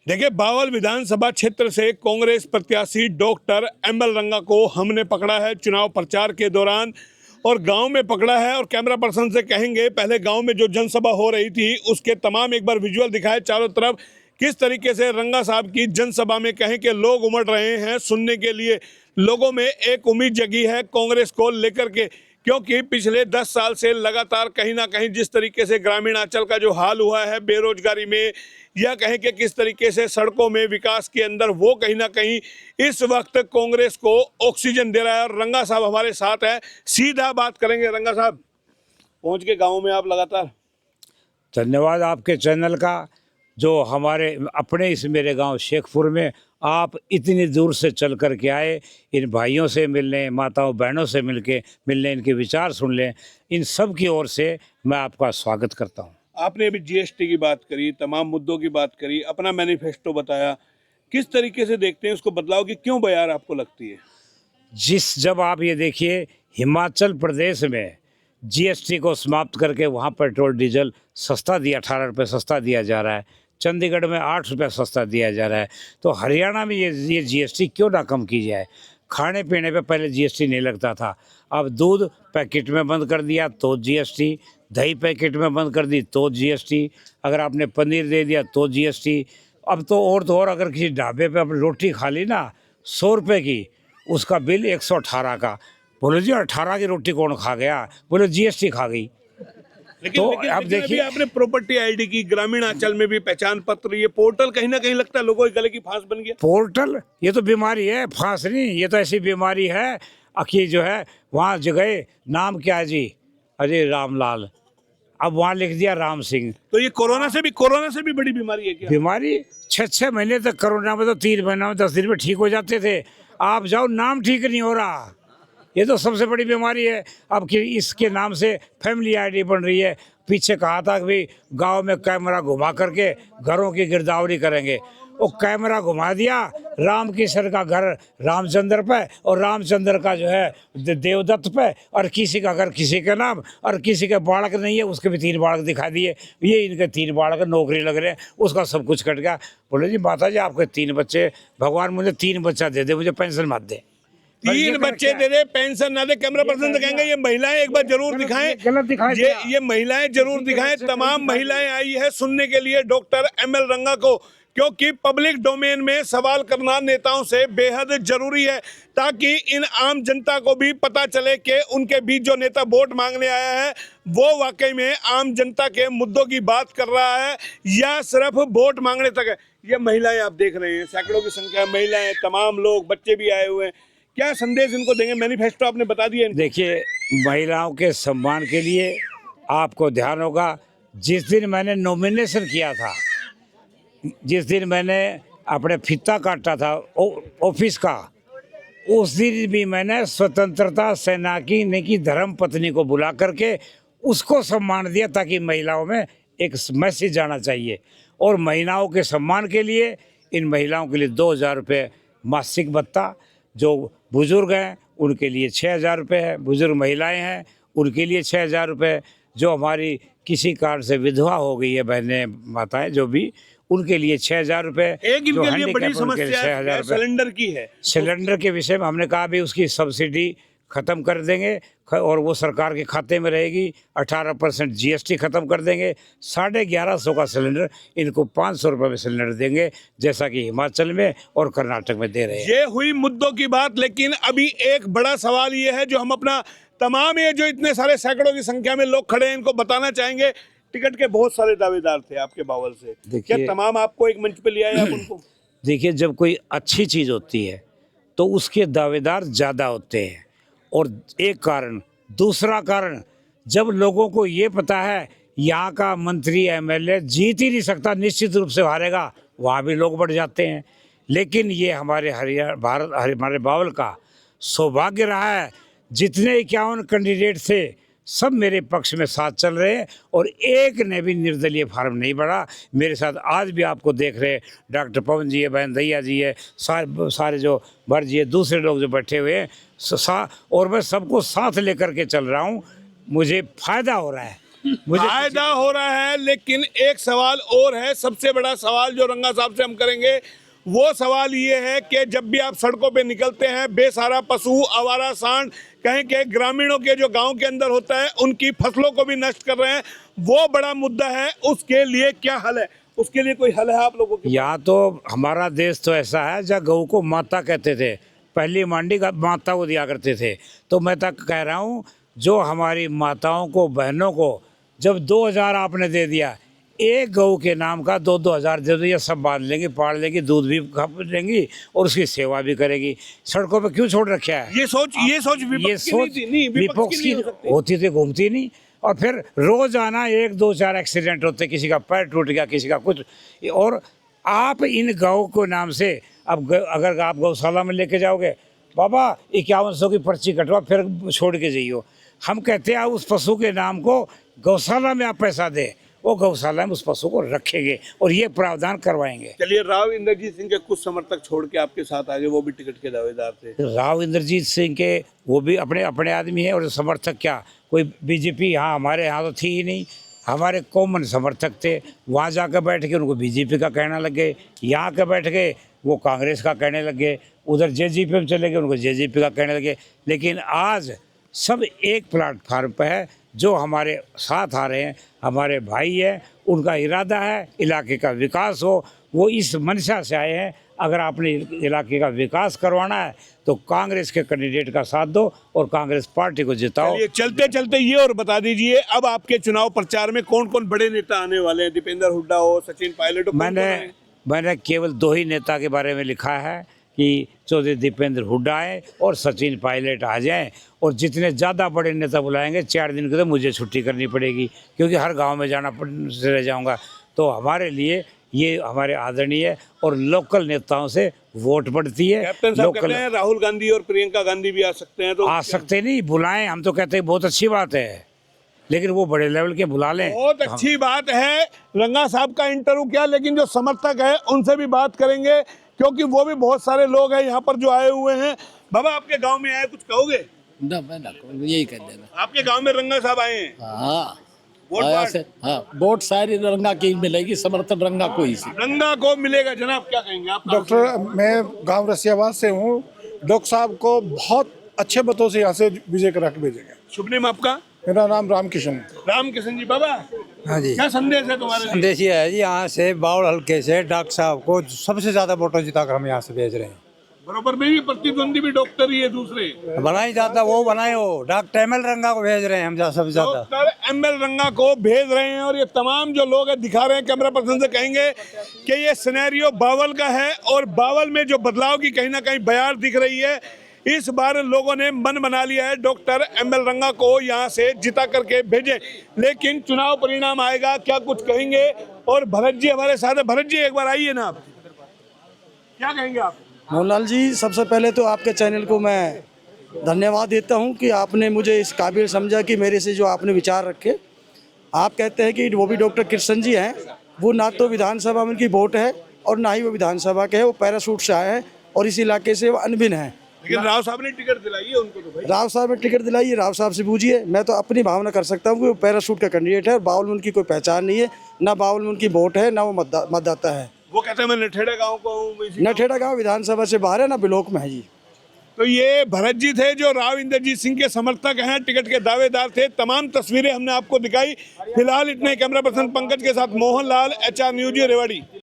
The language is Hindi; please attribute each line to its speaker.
Speaker 1: देखिए, बावल विधानसभा क्षेत्र से कांग्रेस प्रत्याशी डॉक्टर एमएल रंगा को हमने पकड़ा है चुनाव प्रचार के दौरान और गांव में पकड़ा है। और कैमरा पर्सन से कहेंगे पहले गांव में जो जनसभा हो रही थी उसके तमाम एक बार विजुअल दिखाए चारों तरफ, किस तरीके से रंगा साहब की जनसभा में कहें कि लोग उमड़ रहे हैं सुनने के लिए। लोगों में एक उम्मीद जगी है कांग्रेस को लेकर के, क्योंकि पिछले 10 साल से लगातार कहीं ना कहीं जिस तरीके से ग्रामीण अंचल का जो हाल हुआ है बेरोजगारी में, या कहें कि किस तरीके से सड़कों में विकास के अंदर, वो कहीं ना कहीं इस वक्त कांग्रेस को ऑक्सीजन दे रहा है। और रंगा साहब हमारे साथ है, सीधा बात करेंगे। रंगा साहब, पहुंच के गाँव में आप लगातार।
Speaker 2: धन्यवाद आपके चैनल का, जो हमारे अपने इस मेरे गांव शेखपुर में आप इतनी दूर से चल कर के आए, इन भाइयों से मिलने, माताओं बहनों से मिलने, इनके विचार सुन लें, इन सब की ओर से मैं आपका स्वागत करता हूं।
Speaker 1: आपने अभी जीएसटी की बात करी, तमाम मुद्दों की बात करी, अपना मैनिफेस्टो बताया, किस तरीके से देखते हैं उसको बदलाव की क्यों बयार आपको लगती है?
Speaker 2: जब आप ये देखिए, हिमाचल प्रदेश में जीएसटी को समाप्त करके वहाँ पेट्रोल डीजल सस्ता दिया, 18 रुपये सस्ता दिया जा रहा है। चंडीगढ़ में 8 रुपये सस्ता दिया जा रहा है। तो हरियाणा में ये जीएसटी क्यों ना कम की जाए? खाने पीने पे पहले जीएसटी नहीं लगता था, अब दूध पैकेट में बंद कर दिया तो जीएसटी, दही पैकेट में बंद कर दी तो जीएसटी, अगर आपने पनीर दे दिया तो जीएसटी। अब तो और अगर किसी ढाबे पे अपनी रोटी खा ली ना 100 रुपये की, उसका बिल 118 का। बोले जी 18 की रोटी कौन खा गया? बोले जीएसटी खा गई।
Speaker 1: लेकिन अब देखिए, आपने प्रॉपर्टी आईडी की, ग्रामीण अंचल में भी पहचान पत्र, ये पोर्टल कहीं ना कहीं लगता है लोगों के गले की फांस बन गया।
Speaker 2: पोर्टल ये तो बीमारी है, फांस नहीं, ये तो ऐसी बीमारी है। अखी जो है वहाँ जगह नाम क्या है जी, अजय रामलाल, अब वहाँ लिख दिया राम सिंह।
Speaker 1: तो ये कोरोना से भी बड़ी बीमारी है क्या?
Speaker 2: बीमारी 6 महीने तक, कोरोना में तो 3 महीना में 10 दिन में ठीक हो जाते थे। आप जाओ, नाम ठीक नहीं हो रहा, ये तो सबसे बड़ी बीमारी है। अब कि इसके नाम से फैमिली आईडी बन रही है। पीछे कहा था कि भाई गांव में कैमरा घुमा करके घरों की गिरदावरी करेंगे, वो कैमरा घुमा दिया राम किशन का घर रामचंद्र पे और रामचंद्र का जो है देवदत्त पे, और किसी का घर किसी के नाम, और किसी के बालक नहीं है उसके भी 3 बालक दिखा दिए। ये इनके 3 बालक नौकरी लग रहे हैं, उसका सब कुछ कट गया। बोले जी माता जी आपके 3 बच्चे, भगवान मुझे 3 बच्चा दे दे, मुझे पेंशन मत दे।
Speaker 1: 3 बच्चे दे दे, पेंशन ना दे। कैमरा पर्सन से कहेंगे ये महिलाएं एक बार जरूर दिखाएं,
Speaker 2: गलत दिखाएं,
Speaker 1: ये महिलाएं जरूर दिखाएं। तमाम महिलाएं आई है सुनने के लिए डॉक्टर एमएल रंगा को, क्योंकि पब्लिक डोमेन में सवाल करना नेताओं से बेहद जरूरी है, ताकि इन आम जनता को भी पता चले कि उनके बीच जो नेता वोट मांगने आया है वो वाकई में आम जनता के मुद्दों की बात कर रहा है या सिर्फ वोट मांगने तक है। ये महिलाएं आप देख रहे हैं, सैकड़ों की संख्या महिलाएं, तमाम लोग, बच्चे भी आए हुए हैं। क्या संदेश इनको देंगे? मैनिफेस्टो आपने बता दिया।
Speaker 2: देखिए, महिलाओं के सम्मान के लिए आपको ध्यान होगा, जिस दिन मैंने नॉमिनेशन किया था, जिस दिन मैंने अपने फीता काटा था ऑफिस का, उस दिन भी मैंने स्वतंत्रता सेनानी की धर्म पत्नी को बुला करके उसको सम्मान दिया, ताकि महिलाओं में एक मैसेज जाना चाहिए। और महिलाओं के सम्मान के लिए इन महिलाओं के लिए 2000 रुपये मासिक भत्ता, जो बुजुर्ग हैं उनके लिए 6000 रुपये है, बुजुर्ग महिलाएं हैं उनके लिए 6000 रुपये, जो हमारी किसी कारण से विधवा हो गई है बहनें माताएं जो भी, उनके लिए 6000 रुपये।
Speaker 1: एक इनके लिए बड़ी समस्या है सिलेंडर की है।
Speaker 2: सिलेंडर के विषय में हमने कहा भी उसकी सब्सिडी ख़त्म कर देंगे और वो सरकार के खाते में रहेगी। 18% जीएसटी ख़त्म कर देंगे। 1150 का सिलेंडर इनको 500 रुपये में सिलेंडर देंगे, जैसा कि हिमाचल में और कर्नाटक में दे रहे हैं।
Speaker 1: ये हुई मुद्दों की बात, लेकिन अभी एक बड़ा सवाल ये है जो हम अपना तमाम ये जो इतने सारे सैकड़ों की संख्या में लोग खड़े हैं इनको बताना चाहेंगे। टिकट के बहुत सारे दावेदार थे आपके बावल से, क्या तमाम आपको एक मंच पे लिया है आप उनको?
Speaker 2: देखिए, जब कोई अच्छी चीज़ होती है तो उसके दावेदार ज़्यादा होते हैं, और एक कारण। दूसरा कारण, जब लोगों को ये पता है यहाँ का मंत्री एमएलए जीत ही नहीं सकता, निश्चित रूप से हारेगा, वहाँ भी लोग बढ़ जाते हैं। लेकिन ये हमारे हमारे बावल का सौभाग्य रहा है, जितने 51 कैंडिडेट थे सब मेरे पक्ष में साथ चल रहे हैं, और एक ने भी निर्दलीय फार्म नहीं बढ़ा। मेरे साथ आज भी आपको देख रहे हैं, डॉक्टर पवन जी है, बहन दैया जी है, सारे जो भर जी है, दूसरे लोग जो बैठे हुए हैं, और मैं सबको साथ लेकर के चल रहा हूँ। मुझे फ़ायदा हो रहा है। मुझे
Speaker 1: फायदा हो रहा है, लेकिन एक सवाल और है, सबसे बड़ा सवाल जो रंगा साहब से हम करेंगे वो सवाल ये है कि जब भी आप सड़कों पे निकलते हैं, बेसहारा पशु, आवारा सांड, कहें कि ग्रामीणों के जो गांव के अंदर होता है उनकी फसलों को भी नष्ट कर रहे हैं, वो बड़ा मुद्दा है। उसके लिए क्या हल है? उसके लिए कोई हल है आप लोगों के?
Speaker 2: यहाँ तो हमारा देश तो ऐसा है जहाँ गऊ को माता कहते थे, पहली मांडी का माता को दिया करते थे। तो मैं तक कह रहा हूँ, जो हमारी माताओं को, बहनों को जब 2000 आपने दे दिया, एक गऊ के नाम का 2-2 हज़ार दे दो, ये सब बांध लेंगी, पाड़ लेंगी, दूध भी खप लेंगी और उसकी सेवा भी करेगी। सड़कों पे क्यों छोड़ रखा है?
Speaker 1: ये सोच विपक्ष की नहीं थी, नहीं,
Speaker 2: विपक्ष की
Speaker 1: नहीं हो सकती।
Speaker 2: होती थी, घूमती नहीं। और फिर रोज आना 1-2-4 एक्सीडेंट होते, किसी का पैर टूट गया, किसी का कुछ। और आप इन गौ को नाम से अब अगर आप गौशाला में लेके जाओगे, बाबा 5100 की पर्ची कटवा फिर छोड़ के जाइयो। हम कहते हैं उस पशु के नाम को गौशाला में आप पैसा दे, वो गौशाला में उस पशु को रखेंगे और ये प्रावधान करवाएंगे।
Speaker 1: चलिए, राव इंद्रजीत सिंह के कुछ समर्थक छोड़ के आपके साथ आगे, वो भी टिकट के दावेदार थे।
Speaker 2: राव इंद्रजीत सिंह के वो भी अपने अपने आदमी है, और समर्थक क्या, कोई बीजेपी यहाँ हमारे यहाँ तो थी ही नहीं। हमारे कॉमन समर्थक थे, वहाँ जाकर बैठ के उनको बीजेपी का कहना लग गए, यहाँ के बैठ के वो कांग्रेस का कहने लग गए, उधर जेजेपी में चले गए, उनको जेजेपी का कहने लगे। लेकिन आज सब एक प्लेटफार्म पर है, जो हमारे साथ आ रहे हैं, हमारे भाई हैं, उनका इरादा है इलाके का विकास हो, वो इस मंशा से आए हैं। अगर आपने इलाके का विकास करवाना है तो कांग्रेस के कैंडिडेट का साथ दो और कांग्रेस पार्टी को जिताओ।
Speaker 1: चलते चलते ये और बता दीजिए, अब आपके चुनाव प्रचार में कौन कौन बड़े नेता आने वाले हैं? दीपेंद्र हुड्डा हो, सचिन पायलट हो,
Speaker 2: मैंने केवल 2 ही नेता के बारे में लिखा है कि चौधरी दीपेंद्र हुड्डा आए और सचिन पायलट आ जाएं, और जितने ज़्यादा बड़े नेता बुलाएंगे 4 दिन के तो मुझे छुट्टी करनी पड़ेगी, क्योंकि हर गांव में जाना रह जाऊंगा। तो हमारे लिए ये हमारे आदरणीय और लोकल नेताओं से वोट बढ़ती है।
Speaker 1: कैप्टन साहब कहते हैं राहुल गांधी और प्रियंका गांधी भी आ सकते हैं, तो
Speaker 2: आ सकते नहीं, बुलाएं। हम तो कहते हैं बहुत अच्छी बात है, लेकिन वो बड़े लेवल के बुला लें।
Speaker 1: बहुत अच्छी बात है। रंगा साहब का इंटरव्यू किया, लेकिन जो समर्थक है उनसे भी बात करेंगे, क्योंकि वो भी बहुत सारे लोग हैं यहाँ पर जो आए हुए हैं। बाबा, आपके गांव में आए, कुछ कहोगे?
Speaker 3: यही कर देना।
Speaker 1: आपके गांव में रंगा साहब आए हैं?
Speaker 3: हाँ,
Speaker 1: वोट
Speaker 3: सारी रंगा की मिलेगी, समर्थन रंगा को ही।
Speaker 1: रंगा को मिलेगा। जनाब, क्या कहेंगे आप?
Speaker 4: डॉक्टर, मैं गांव रसियाबाद से हूँ। डॉक्टर साहब को बहुत अच्छे मतों से यहाँ से विजय करा के भेजेंगे।
Speaker 1: शुभ नाम आपका?
Speaker 4: मेरा नाम रामकिशन।
Speaker 1: रामकिशन जी। बाबा,
Speaker 5: हाँ जी,
Speaker 1: क्या संदेश है तुम्हारे?
Speaker 5: संदेश ये है जी, यहाँ से बावड़ हल्के से डॉक्टर साहब को सबसे ज्यादा वोटों जिताकर हम यहाँ से भेज रहे हैं।
Speaker 1: बरोबर में भी प्रतिद्वंदी भी डॉक्टर ही है दूसरे।
Speaker 5: बनाई जाता वो बनाए, हो डॉक्टर एमएल रंगा को भेज रहे हैं हम सबसे ज्यादा।
Speaker 1: डॉक्टर एमएल रंगा को भेज रहे हैं, और ये तमाम जो लोग हैं दिखा रहे हैं, कैमरा पर्सन से कहेंगे कि ये सिनेरियो बावल का है, और बावल में जो बदलाव की कहीं ना कहीं बयार दिख रही है। इस बार लोगों ने मन बना लिया है डॉक्टर एमएल रंगा को यहाँ से जिता करके भेजें, लेकिन चुनाव परिणाम आएगा, क्या कुछ कहेंगे? और भरत जी हमारे साथ है। भरत जी, एक बार आइए ना, आप क्या कहेंगे? आप
Speaker 6: मोहनलाल जी, सबसे पहले तो आपके चैनल को मैं धन्यवाद देता हूं कि आपने मुझे इस काबिल समझा कि मेरे से जो आपने विचार रखे। आप कहते हैं कि वो भी डॉक्टर कृष्ण जी हैं, वो ना तो विधानसभा में उनकी वोट है और ना ही वो विधानसभा के हैं, वो पैराशूट से आए हैं और इस इलाके से वो अनभिन्न हैं।
Speaker 1: लेकिन राव साहब ने टिकट दिलाई है उनको, तो भाई
Speaker 6: राव साहब ने टिकट दिलाई है, राव साहब से पूछिए। मैं तो अपनी भावना कर सकता हूँ कि वो पैराशूट का कैंडिडेट है, और बावल में उनकी कोई पहचान नहीं है, ना बावल में उनकी वोट है, ना वो मतदाता है।
Speaker 1: वो कहते हैं मैं नठेड़ा गाँव को हूँ।
Speaker 6: नठेड़ा गाँव विधानसभा से बाहर है, ना ब्लॉक में है जी।
Speaker 1: तो ये भरत जी थे जो राव इंद्रजीत सिंह के समर्थक हैं, टिकट के दावेदार थे। तमाम तस्वीरें हमने आपको दिखाई। फिलहाल इतने। कैमरा पर्सन पंकज के साथ मोहन लाल, HR न्यूज, रेवाड़ी।